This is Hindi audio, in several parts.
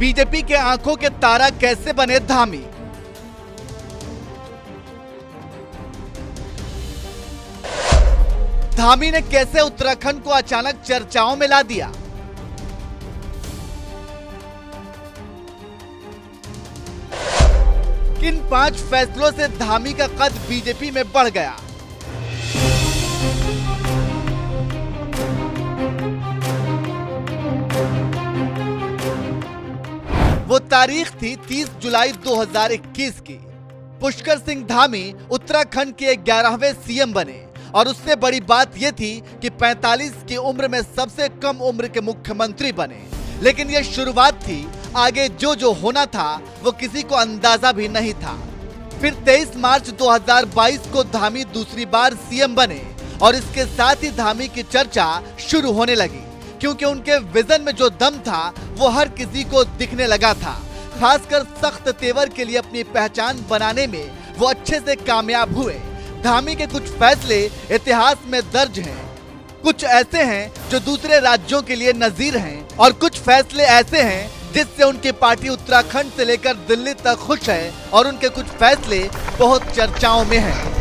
बीजेपी के आंखों के तारा कैसे बने धामी। धामी ने कैसे उत्तराखंड को अचानक चर्चाओं में ला दिया। किन 5 फैसलों से धामी का कद बीजेपी में बढ़ गया। वो तारीख थी 30 जुलाई 2021 की। पुष्कर सिंह धामी उत्तराखंड के 11वें सीएम बने और उससे बड़ी बात यह थी कि 45 की उम्र में सबसे कम उम्र के मुख्यमंत्री बने। लेकिन यह शुरुआत थी, आगे जो होना था वो किसी को अंदाजा भी नहीं था। फिर 23 मार्च 2022 को धामी दूसरी बार सीएम बने और इसके साथ ही धामी की चर्चा शुरू होने लगी, क्योंकि उनके विजन में जो दम था वो हर किसी को दिखने लगा था। खासकर सख्त तेवर के लिए अपनी पहचान बनाने में वो अच्छे से कामयाब हुए। धामी के कुछ फैसले इतिहास में दर्ज हैं, कुछ ऐसे हैं जो दूसरे राज्यों के लिए नजीर हैं और कुछ फैसले ऐसे हैं जिससे उनकी पार्टी उत्तराखंड से लेकर दिल्ली तक खुश है और उनके कुछ फैसले बहुत चर्चाओं में हैं।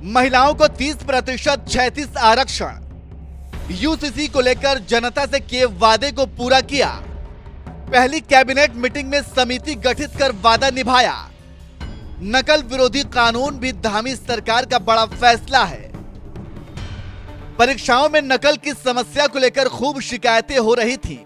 महिलाओं को 30% क्षैतिज आरक्षण, यूसीसी को लेकर जनता से किए वादे को पूरा किया। पहली कैबिनेट मीटिंग में समिति गठित कर वादा निभाया। नकल विरोधी कानून भी धामी सरकार का बड़ा फैसला है। परीक्षाओं में नकल की समस्या को लेकर खूब शिकायतें हो रही थी।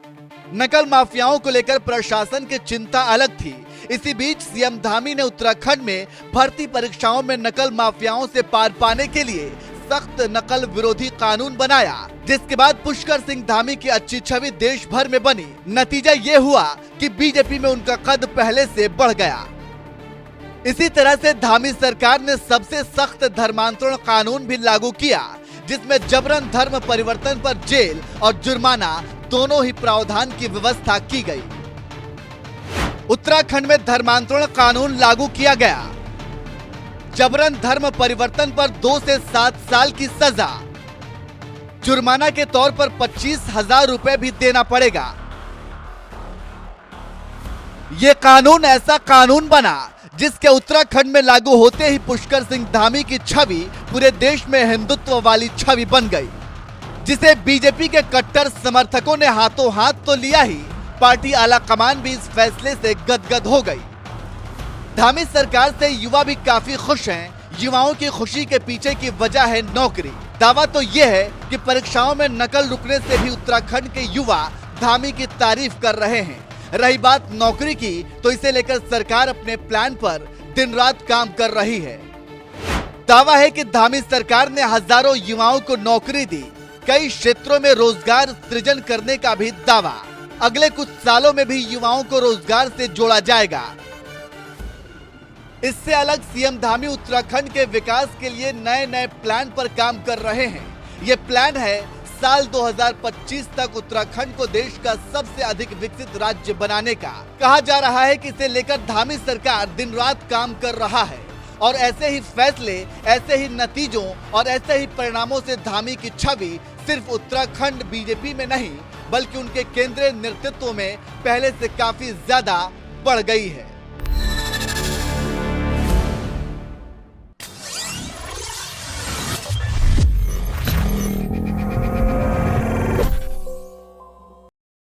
नकल माफियाओं को लेकर प्रशासन की चिंता अलग थी। इसी बीच सीएम धामी ने उत्तराखंड में भर्ती परीक्षाओं में नकल माफियाओं से पार पाने के लिए सख्त नकल विरोधी कानून बनाया, जिसके बाद पुष्कर सिंह धामी की अच्छी छवि देश भर में बनी। नतीजा ये हुआ कि बीजेपी में उनका कद पहले से बढ़ गया। इसी तरह से धामी सरकार ने सबसे सख्त धर्मांतरण कानून भी लागू किया, जिसमें जबरन धर्म परिवर्तन पर जेल और जुर्माना दोनों ही प्रावधान की व्यवस्था की गई। उत्तराखंड में धर्मांतरण कानून लागू किया गया। जबरन धर्म परिवर्तन पर 2 से 7 साल की सजा, जुर्माना के तौर पर 25,000 रुपए भी देना पड़ेगा। ये कानून ऐसा कानून बना जिसके उत्तराखंड में लागू होते ही पुष्कर सिंह धामी की छवि पूरे देश में हिंदुत्व वाली छवि बन गई, जिसे बीजेपी के कट्टर समर्थकों ने हाथों हाथ तो लिया ही, पार्टी आला कमान भी इस फैसले से गदगद हो गई। धामी सरकार से युवा भी काफी खुश हैं। युवाओं की खुशी के पीछे की वजह है नौकरी। दावा तो यह है कि परीक्षाओं में नकल रुकने से भी उत्तराखंड के युवा धामी की तारीफ कर रहे हैं। रही बात नौकरी की, तो इसे लेकर सरकार अपने प्लान पर दिन रात काम कर रही है। दावा है कि धामी सरकार ने हजारों युवाओं को नौकरी दी। कई क्षेत्रों में रोजगार सृजन करने का भी दावा। अगले कुछ सालों में भी युवाओं को रोजगार से जोड़ा जाएगा। इससे अलग सीएम धामी उत्तराखंड के विकास के लिए नए नए प्लान पर काम कर रहे हैं। ये प्लान है साल 2025 तक उत्तराखंड को देश का सबसे अधिक विकसित राज्य बनाने का। कहा जा रहा है कि इसे लेकर धामी सरकार दिन रात काम कर रहा है और ऐसे ही फैसले, ऐसे ही नतीजों और ऐसे ही परिणामों से धामी की छवि सिर्फ उत्तराखंड बीजेपी में नहीं, बल्कि उनके केंद्रीय नेतृत्व में पहले से काफी ज्यादा बढ़ गई है।